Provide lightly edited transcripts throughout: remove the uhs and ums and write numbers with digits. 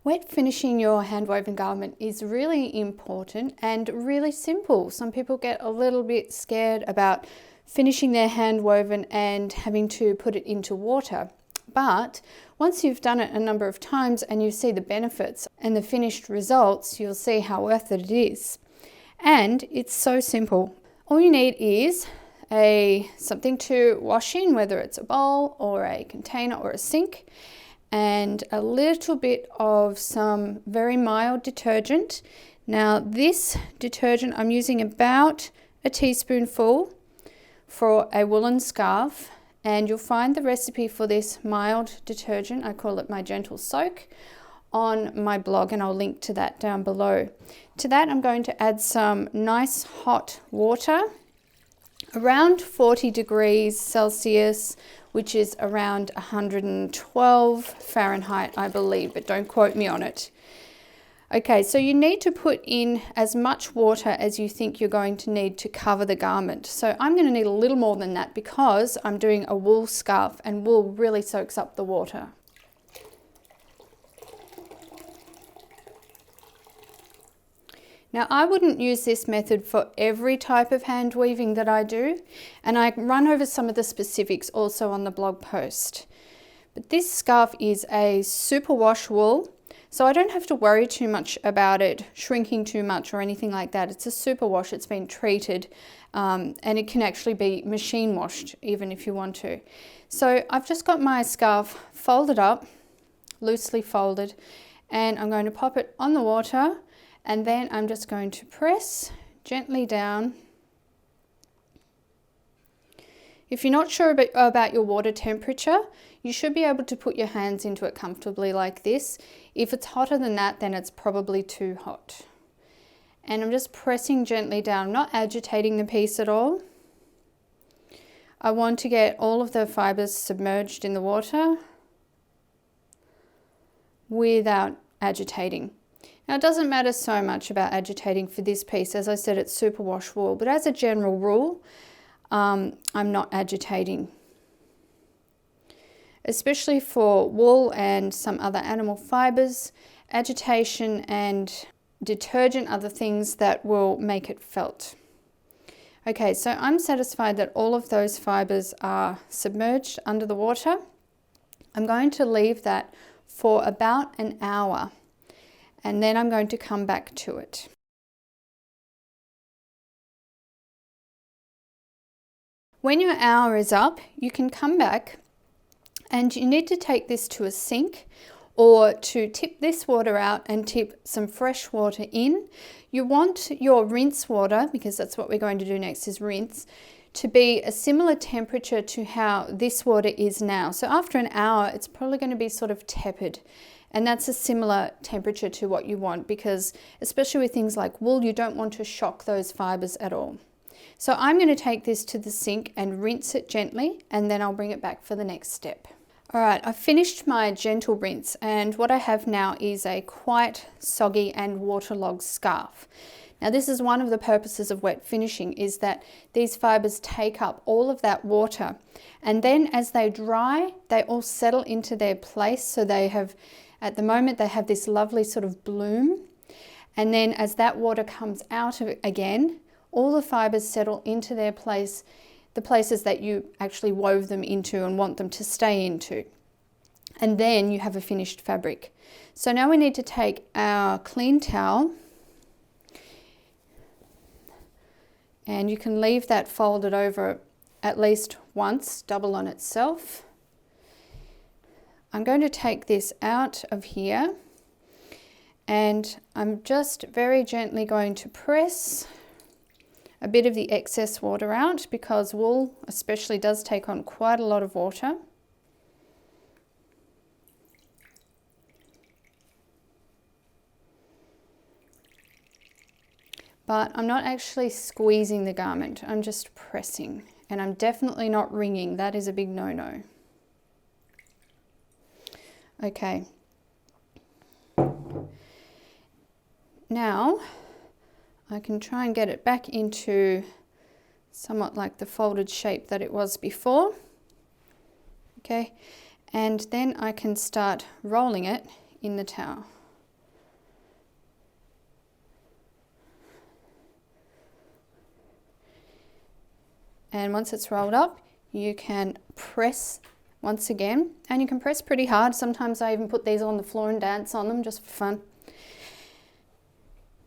Wet finishing your hand-woven garment is really important and really simple. Some people get a little bit scared about finishing their hand-woven and having to put it into water. But once you've done it a number of times and you see the benefits and the finished results, you'll see how worth it is. And it's so simple. All you need is something to wash in, whether it's a bowl or a container or a sink, and a little bit of some very mild detergent. Now this detergent, I'm using about a teaspoonful for a woolen scarf, and you'll find the recipe for this mild detergent, I call it my gentle soak, on my blog, and I'll link to that down below. To that I'm going to add some nice hot water, around 40 degrees Celsius, which is around 112 Fahrenheit, I believe, but don't quote me on it. Okay, so you need to put in as much water as you think you're going to need to cover the garment. So I'm going to need a little more than that because I'm doing a wool scarf and wool really soaks up the water. Now I wouldn't use this method for every type of hand weaving that I do, and I run over some of the specifics also on the blog post. But this scarf is a superwash wool, so I don't have to worry too much about it shrinking too much or anything like that. It's a superwash, it's been treated, and it can actually be machine washed even if you want to. So I've just got my scarf folded up, loosely folded, and I'm going to pop it on the water. And then I'm just going to press gently down. If you're not sure about your water temperature, you should be able to put your hands into it comfortably like this. If it's hotter than that, then it's probably too hot. And I'm just pressing gently down. I'm not agitating the piece at all. I want to get all of the fibers submerged in the water without agitating. Now it doesn't matter so much about agitating for this piece. As I said, it's superwash wool, but as a general rule, I'm not agitating. Especially for wool and some other animal fibers, agitation and detergent are the things that will make it felt. Okay, so I'm satisfied that all of those fibers are submerged under the water. I'm going to leave that for about an hour. And then I'm going to come back to it. When your hour is up, you can come back and you need to take this to a sink or to tip this water out and tip some fresh water in. You want your rinse water, because that's what we're going to do next is rinse, to be a similar temperature to how this water is now. So after an hour, it's probably going to be sort of tepid. And that's a similar temperature to what you want because especially with things like wool, you don't want to shock those fibers at all. So I'm going to take this to the sink and rinse it gently, and then I'll bring it back for the next step. All right, I've finished my gentle rinse, and what I have now is a quite soggy and waterlogged scarf. Now this is one of the purposes of wet finishing, is that these fibers take up all of that water, and then as they dry, they all settle into their place. So they have, at the moment, they have this lovely sort of bloom, and then as that water comes out of it again, all the fibers settle into their place, the places that you actually wove them into and want them to stay into. And then you have a finished fabric. So now we need to take our clean towel, and you can leave that folded over at least once, double on itself. I'm going to take this out of here, and I'm just very gently going to press a bit of the excess water out, because wool especially does take on quite a lot of water. But I'm not actually squeezing the garment, I'm just pressing, and I'm definitely not wringing. That is a big no-no. Okay. Now I can try and get it back into somewhat like the folded shape that it was before. Okay, and then I can start rolling it in the towel. And once it's rolled up, you can press once again, and you can press pretty hard. Sometimes I even put these on the floor and dance on them just for fun.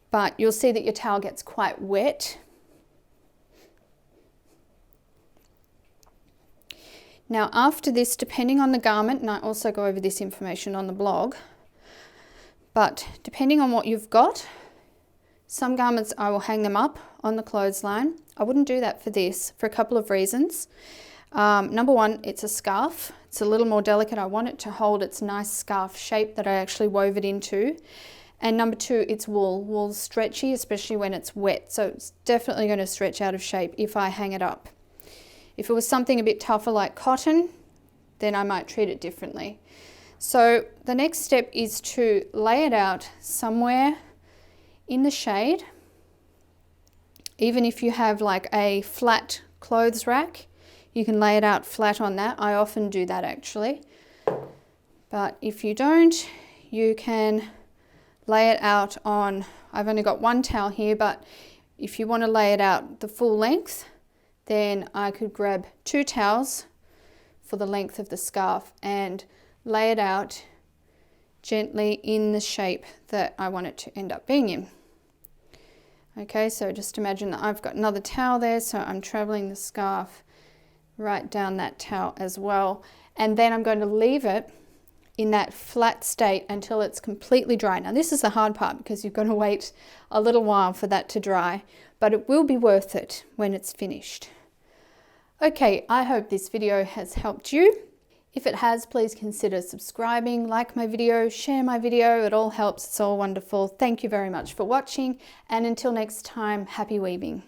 But you'll see that your towel gets quite wet. Now after this, depending on the garment, and I also go over this information on the blog, but depending on what you've got, some garments I will hang them up on the clothesline. I wouldn't do that for this for a couple of reasons. Number one, it's a scarf. It's a little more delicate. I want it to hold its nice scarf shape that I actually wove it into. And number two, it's wool. Wool's stretchy, especially when it's wet. So it's definitely going to stretch out of shape if I hang it up. If it was something a bit tougher like cotton, then I might treat it differently. So the next step is to lay it out somewhere in the shade. Even if you have like a flat clothes rack, you can lay it out flat on that. I often do that actually. But if you don't, you can lay it out on, I've only got one towel here, but if you want to lay it out the full length, then I could grab 2 towels for the length of the scarf and lay it out gently in the shape that I want it to end up being in. Okay, so just imagine that I've got another towel there, so I'm traveling the scarf right down that towel as well. And then I'm going to leave it in that flat state until it's completely dry. Now this is the hard part because you've got to wait a little while for that to dry, but it will be worth it when it's finished. Okay, I hope this video has helped you. If it has, please consider subscribing, like my video, share my video. It all helps. It's all wonderful. Thank you very much for watching. And until next time, happy weaving.